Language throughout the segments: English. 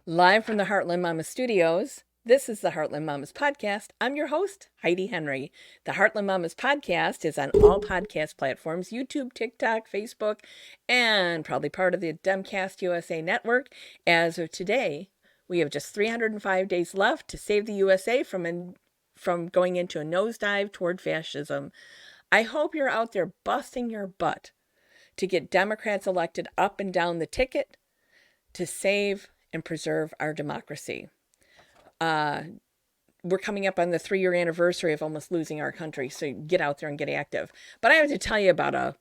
Live from the Heartland Mamas Studios, this is the Heartland Mamas Podcast. I'm your host, Heidi Henry. The Heartland Mamas Podcast is on all podcast platforms, YouTube, TikTok, Facebook, and probably part of the Demcast USA network. As of today, we have just 305 days left to save the USA from going into a nosedive toward fascism. I hope you're out there busting your butt to get Democrats elected up and down the ticket to save and preserve our democracy. We're coming up on the 3-year anniversary of almost losing our country, so get out there and get active. But I have to tell you about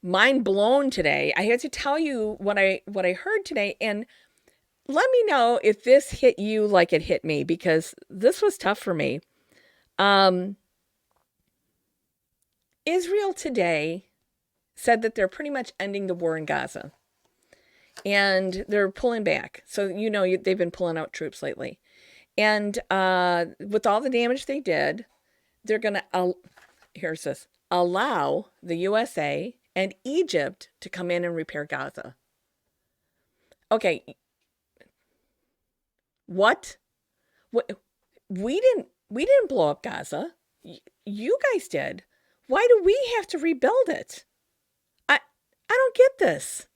mind blown today. I have to tell you what I heard today, and let me know if this hit you like it hit me, because this was tough for me. Israel today said that they're pretty much ending the war in Gaza. And they're pulling back. So, they've been pulling out troops lately. And with all the damage they did, they're going to, allow the USA and Egypt to come in and repair Gaza. Okay. What? We didn't blow up Gaza. You guys did. Why do we have to rebuild it? I don't get this.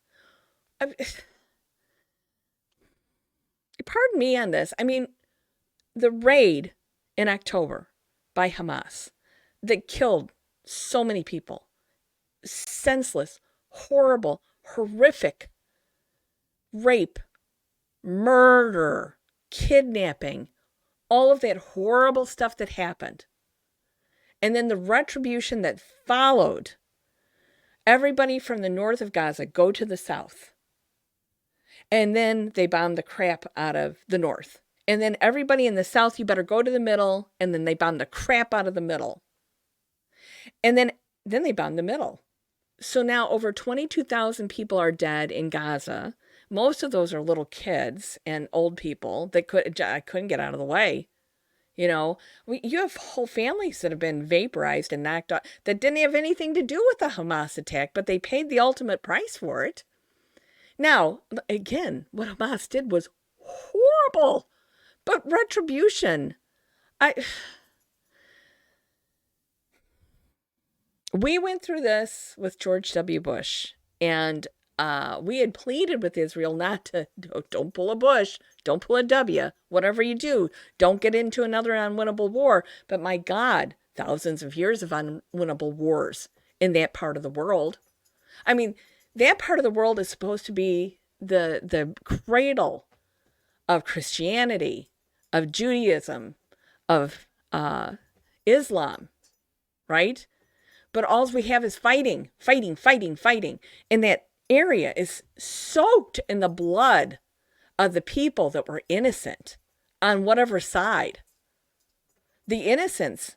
Pardon me on this. I mean, the raid in October by Hamas that killed so many people, senseless, horrible, horrific rape, murder, kidnapping, all of that horrible stuff that happened. And then the retribution that followed. Everybody from the north of Gaza go to the south. And then they bomb the crap out of the north. And then everybody in the south, you better go to the middle. And then they bomb the crap out of the middle. And then they bomb the middle. So now over 22,000 people are dead in Gaza. Most of those are little kids and old people that couldn't get out of the way. You have whole families that have been vaporized and knocked off that didn't have anything to do with the Hamas attack, but they paid the ultimate price for it. Now, again, what Hamas did was horrible, but retribution. We went through this with George W. Bush, and we had pleaded with Israel not to, don't pull a Bush, don't pull a W, whatever you do, don't get into another unwinnable war. But my God, thousands of years of unwinnable wars in that part of the world. I mean, that part of the world is supposed to be the cradle of Christianity, of Judaism, of Islam, right? But all we have is fighting. And that area is soaked in the blood of the people that were innocent on whatever side. The innocents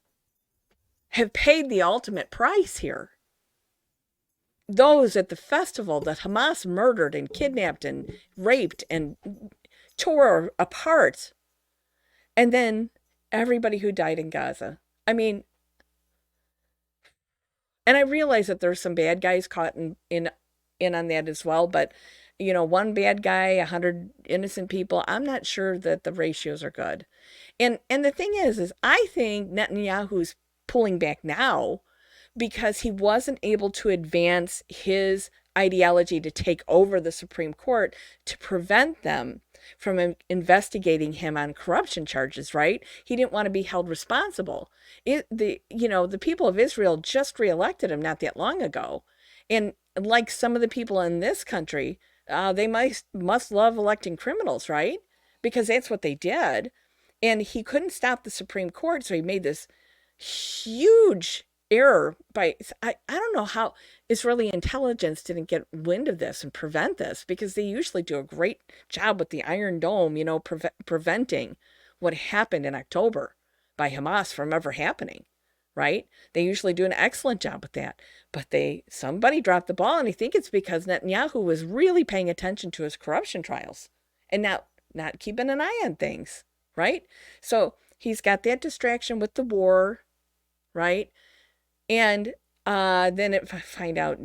have paid the ultimate price here. Those at the festival that Hamas murdered and kidnapped and raped and tore apart. And then everybody who died in Gaza. I mean, and I realize that there's some bad guys caught in on that as well. But, one bad guy, 100 innocent people, I'm not sure that the ratios are good. And the thing is I think Netanyahu's pulling back now because he wasn't able to advance his ideology to take over the Supreme Court to prevent them from investigating him on corruption charges, right? He didn't want to be held responsible. The people of Israel just reelected him not that long ago. And like some of the people in this country, they must love electing criminals, right? Because that's what they did. And he couldn't stop the Supreme Court, so he made this huge error I don't know how Israeli intelligence didn't get wind of this and prevent this, because they usually do a great job with the Iron Dome, preventing what happened in October by Hamas from ever happening, right? They usually do an excellent job with that. But somebody dropped the ball, and I think it's because Netanyahu was really paying attention to his corruption trials and not keeping an eye on things, right? So he's got that distraction with the war, right? And then find out,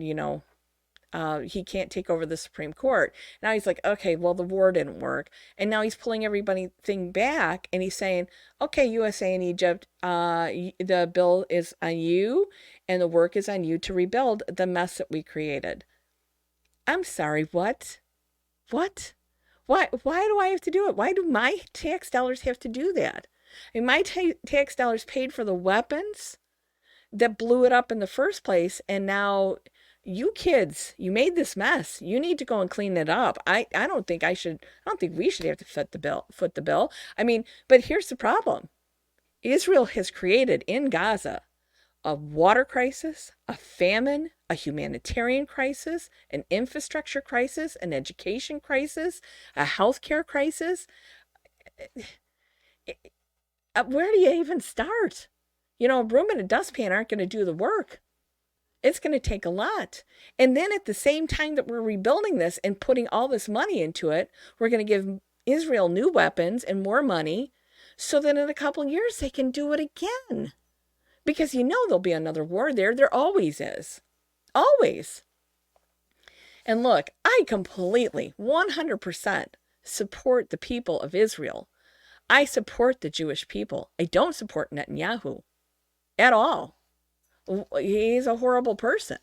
he can't take over the Supreme Court. Now he's like, okay, well, the war didn't work. And now he's pulling everything back and he's saying, okay, USA and Egypt, the bill is on you and the work is on you to rebuild the mess that we created. I'm sorry, what? What? Why do I have to do it? Why do my tax dollars have to do that? I mean, my tax dollars paid for the weapons that blew it up in the first place, and now you kids, you made this mess. You need to go and clean it up. I don't think we should have to foot the bill. I mean, but here's the problem. Israel has created in Gaza a water crisis, a famine, a humanitarian crisis, an infrastructure crisis, an education crisis, a healthcare crisis. Where do you even start? A broom and a dustpan aren't going to do the work. It's going to take a lot. And then at the same time that we're rebuilding this and putting all this money into it, we're going to give Israel new weapons and more money so that in a couple of years they can do it again. Because there'll be another war there. There always is. Always. And look, I completely, 100% support the people of Israel. I support the Jewish people. I don't support Netanyahu at all. He's a horrible person.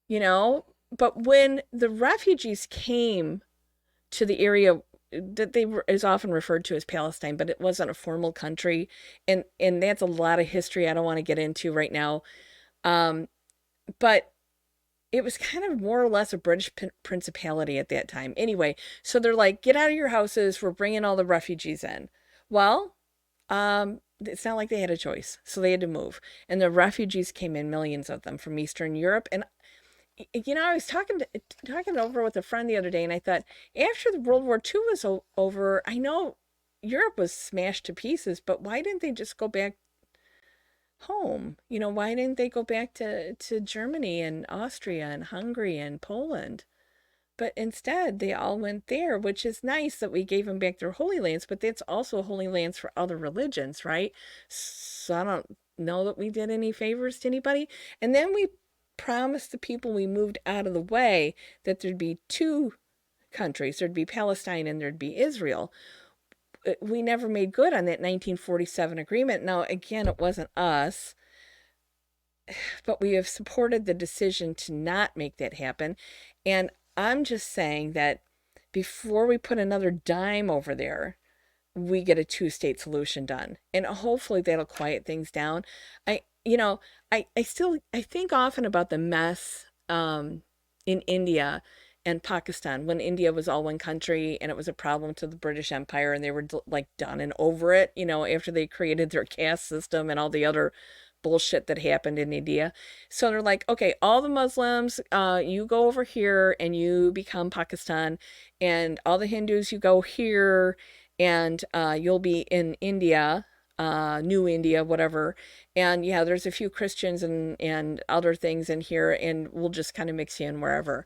But when the refugees came to the area that is often referred to as Palestine, but it wasn't a formal country, and that's a lot of history I don't want to get into right now. But it was kind of more or less a British principality at that time. Anyway, so they're like, get out of your houses. We're bringing all the refugees in. Well, it's not like they had a choice. So they had to move. And the refugees came in, millions of them from Eastern Europe. And, I was talking over with a friend the other day, and I thought, after the World War II was over, I know Europe was smashed to pieces, but why didn't they just go back home? Why didn't they go back to Germany and Austria and Hungary and Poland? But instead, they all went there, which is nice that we gave them back their Holy Lands, but that's also Holy Lands for other religions, right? So I don't know that we did any favors to anybody. And then we promised the people we moved out of the way that there'd be two countries. There'd be Palestine and there'd be Israel. We never made good on that 1947 agreement. Now, again, it wasn't us, but we have supported the decision to not make that happen. And I'm just saying that before we put another dime over there, we get a two-state solution done. And hopefully that'll quiet things down. I think often about the mess in India and Pakistan, when India was all one country and it was a problem to the British Empire and they were like done and over it, after they created their caste system and all the other bullshit that happened in India. So they're like, okay, all the Muslims, you go over here and you become Pakistan, and all the Hindus, you go here and you'll be in India, New India, whatever. And yeah, there's a few Christians and other things in here, and we'll just kind of mix you in wherever.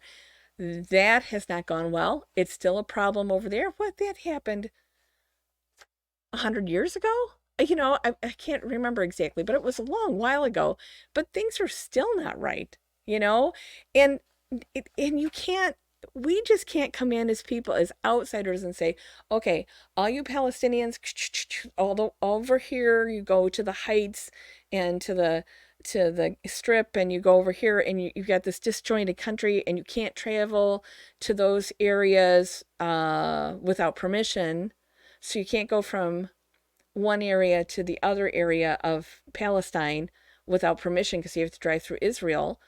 That has not gone well. It's still a problem over there. What, that happened 100 years ago? I can't remember exactly, but it was a long while ago. But things are still not right, and you can't. We just can't come in as people, as outsiders, and say, okay, all you Palestinians, over here, you go to the heights and to the strip, and you go over here, and you've got this disjointed country, and you can't travel to those areas without permission. So you can't go from one area to the other area of Palestine without permission because you have to drive through Israel.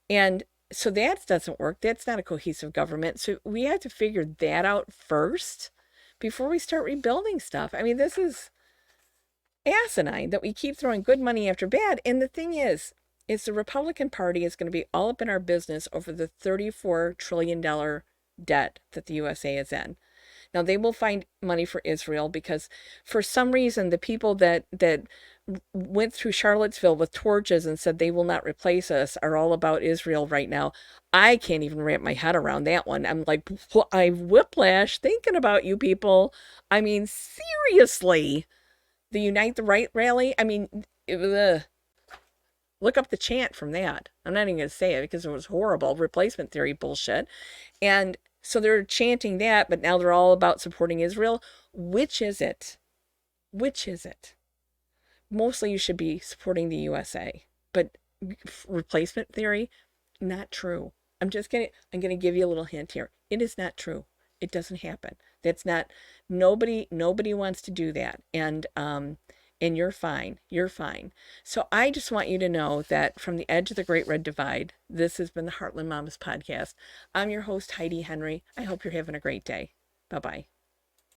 And so that doesn't work. That's not a cohesive government. So we have to figure that out first before we start rebuilding stuff. I mean, this is asinine that we keep throwing good money after bad. And the thing is the Republican Party is going to be all up in our business over the $34 trillion debt that the USA is in. Now, they will find money for Israel because for some reason, the people that went through Charlottesville with torches and said they will not replace us are all about Israel right now. I can't even wrap my head around that one. I'm like, I whiplash thinking about you people. I mean, seriously, the Unite the Right rally. I mean, Look up the chant from that. I'm not even going to say it because it was horrible. Replacement theory bullshit. And so they're chanting that, but now they're all about supporting Israel. Which is it? Which is it? Mostly you should be supporting the USA. But replacement theory, not true. I'm going to give you a little hint here. It is not true. It doesn't happen. That's not, nobody wants to do that. And you're fine. You're fine. So I just want you to know that from the edge of the Great Red Divide, this has been the Heartland Mamas Podcast. I'm your host, Heidi Henry. I hope you're having a great day. Bye-bye.